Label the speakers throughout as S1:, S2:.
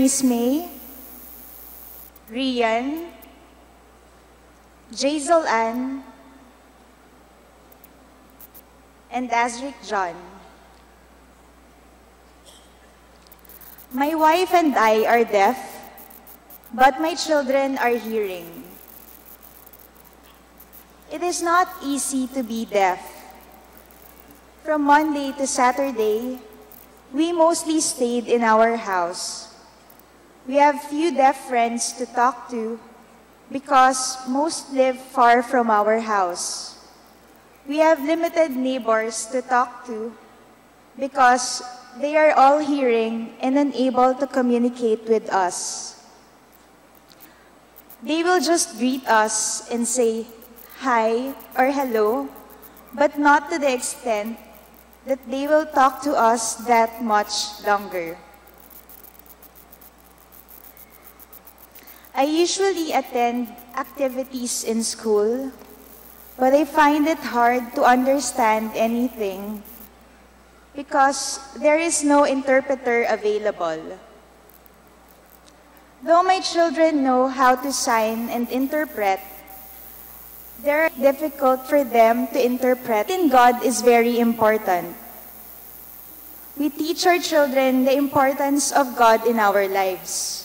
S1: Miss May, Rian, Jazel Ann, and Azric John. My wife and I are deaf, but my children are hearing. It is not easy to be deaf. From Monday to Saturday, we mostly stayed in our house. We have few deaf friends to talk to because most live far from our house. We have limited neighbors to talk to because they are all hearing and unable to communicate with us. They will just greet us and say hi or hello, but not to the extent that they will talk to us that much longer. I usually attend activities in school, but I find it hard to understand anything because there is no interpreter available. Though my children know how to sign and interpret, they are difficult for them to interpret. In God is very important. We teach our children the importance of God in our lives.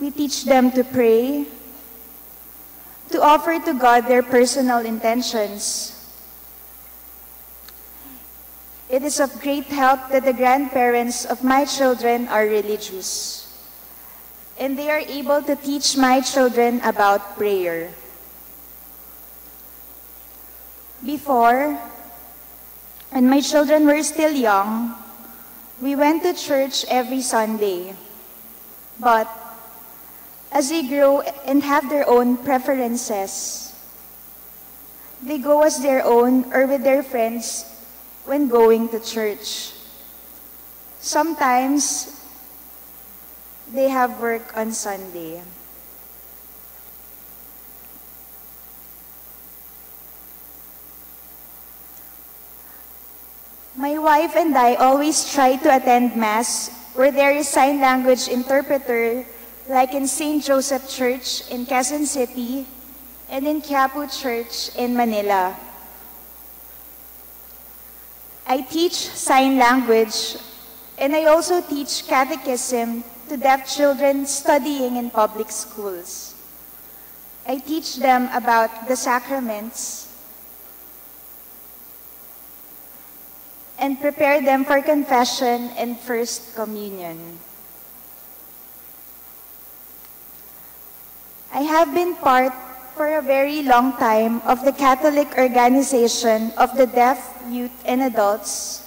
S1: We teach them to pray, to offer to God their personal intentions. It is of great help that the grandparents of my children are religious, and they are able to teach my children about prayer. Before, when my children were still young, we went to church every Sunday. But as they grow and have their own preferences, they go as their own or with their friends when going to church. Sometimes, they have work on Sunday. My wife and I always try to attend Mass where there is sign language interpreter, like in St. Joseph Church in Quezon City and in Quiapo Church in Manila. I teach sign language, and I also teach catechism to deaf children studying in public schools. I teach them about the sacraments and prepare them for confession and First Communion. I have been part for a very long time of the Catholic Organization of the Deaf Youth and Adults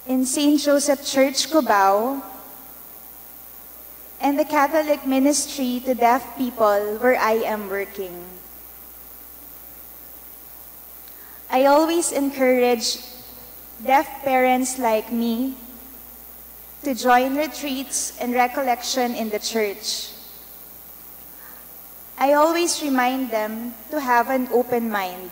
S1: in St. Joseph Church, Cubao, and the Catholic Ministry to Deaf People where I am working. I always encourage deaf parents like me to join retreats and recollection in the church. I always remind them to have an open mind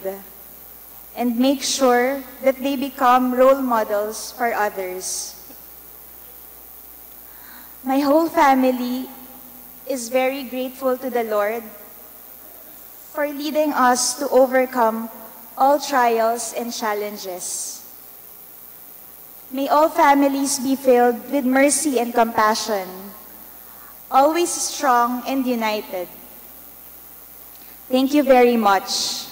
S1: and make sure that they become role models for others. My whole family is very grateful to the Lord for leading us to overcome all trials and challenges. May all families be filled with mercy and compassion, always strong and united. Thank you very much.